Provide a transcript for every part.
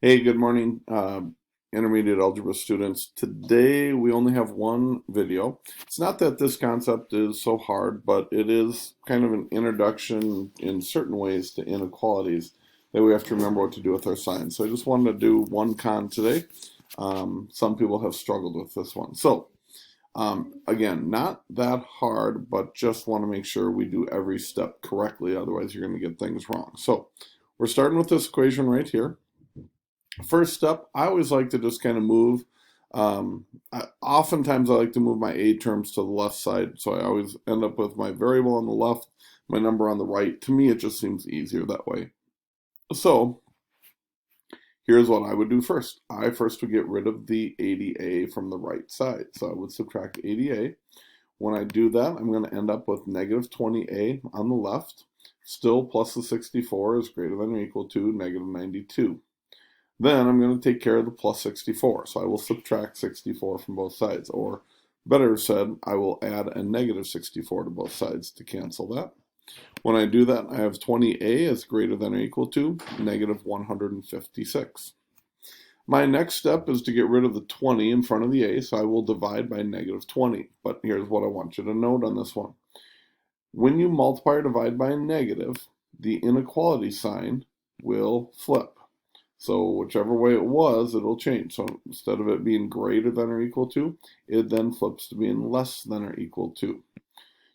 Hey, good morning, intermediate algebra students. Today we only have one video. It's not that this concept is so hard, but it is kind of an introduction in certain ways to inequalities that we have to remember what to do with our signs. So I just wanted to do one con today. Some people have struggled with this one. Again, not that hard, but just want to make sure we do every step correctly. Otherwise, you're going to get things wrong. So we're starting with this equation right here. First step, I always like to just kind of move. Oftentimes, I like to move my a terms to the left side, so I always end up with my variable on the left, my number on the right. To me, it just seems easier that way. So here's what I would do first. I first would get rid of the 80a from the right side. So I would subtract 80a. When I do that, I'm going to end up with negative 20a on the left. Still, plus the 64 is greater than or equal to negative 92. Then I'm going to take care of the plus 64. So I will subtract 64 from both sides. Or better said, I will add a negative 64 to both sides to cancel that. When I do that, I have 20a is greater than or equal to negative 156. My next step is to get rid of the 20 in front of the a, so I will divide by negative 20. But here's what I want you to note on this one. When you multiply or divide by a negative, the inequality sign will flip. So whichever way it was, it'll change. So instead of it being greater than or equal to, it then flips to being less than or equal to.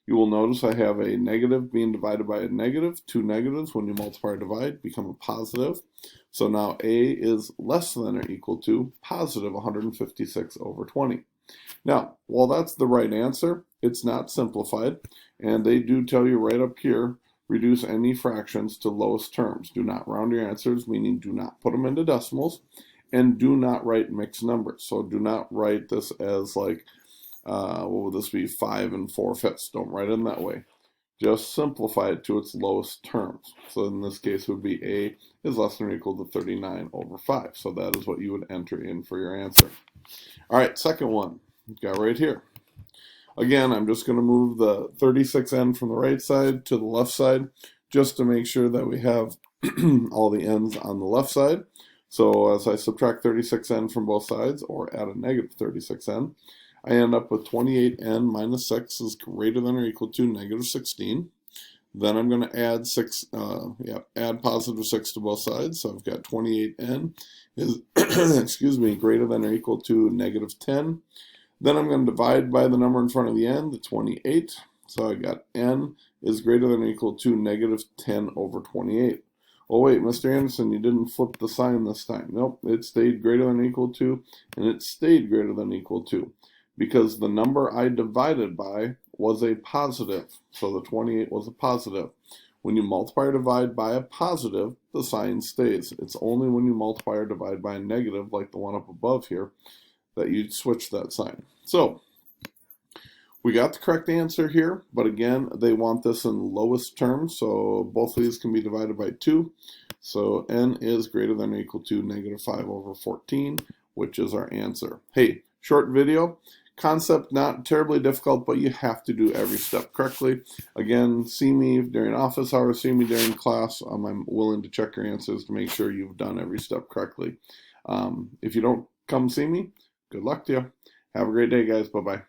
You will notice I have a negative being divided by a negative. Two negatives, when you multiply or divide, become a positive. So now a is less than or equal to positive 156 over 20. Now, while that's the right answer, it's not simplified, and they do tell you right up here, reduce any fractions to lowest terms. Do not round your answers, meaning do not put them into decimals, and do not write mixed numbers. So do not write this as like, what would this be, 5 and 4/5. Don't write it in that way. Just simplify it to its lowest terms. So in this case, it would be a is less than or equal to 39 over 5. So that is what you would enter in for your answer. All right, second one, got right here. Again, I'm just going to move the 36n from the right side to the left side just to make sure that we have all the n's on the left side. So as I subtract 36n from both sides, or add a negative 36n, I end up with 28n minus 6 is greater than or equal to negative 16. Then I'm going to add add positive 6 to both sides. So I've got 28n is excuse me, greater than or equal to negative 10. Then I'm going to divide by the number in front of the n, the 28. So I got n is greater than or equal to negative 10 over 28. Oh wait, Mr. Anderson, you didn't flip the sign this time. Nope, it stayed greater than or equal to, and it stayed greater than or equal to, because the number I divided by was a positive. So the 28 was a positive. When you multiply or divide by a positive, the sign stays. It's only when you multiply or divide by a negative, like the one up above here, that you switch that sign. So we got the correct answer here, but again, they want this in lowest terms, so both of these can be divided by 2. So n is greater than or equal to negative 5 over 14, which is our answer. Hey, short video. Concept not terribly difficult, but you have to do every step correctly. Again, see me during office hours, see me during class. I'm willing to check your answers to make sure you've done every step correctly. If you don't come see me, good luck to you. Have a great day, guys. Bye-bye.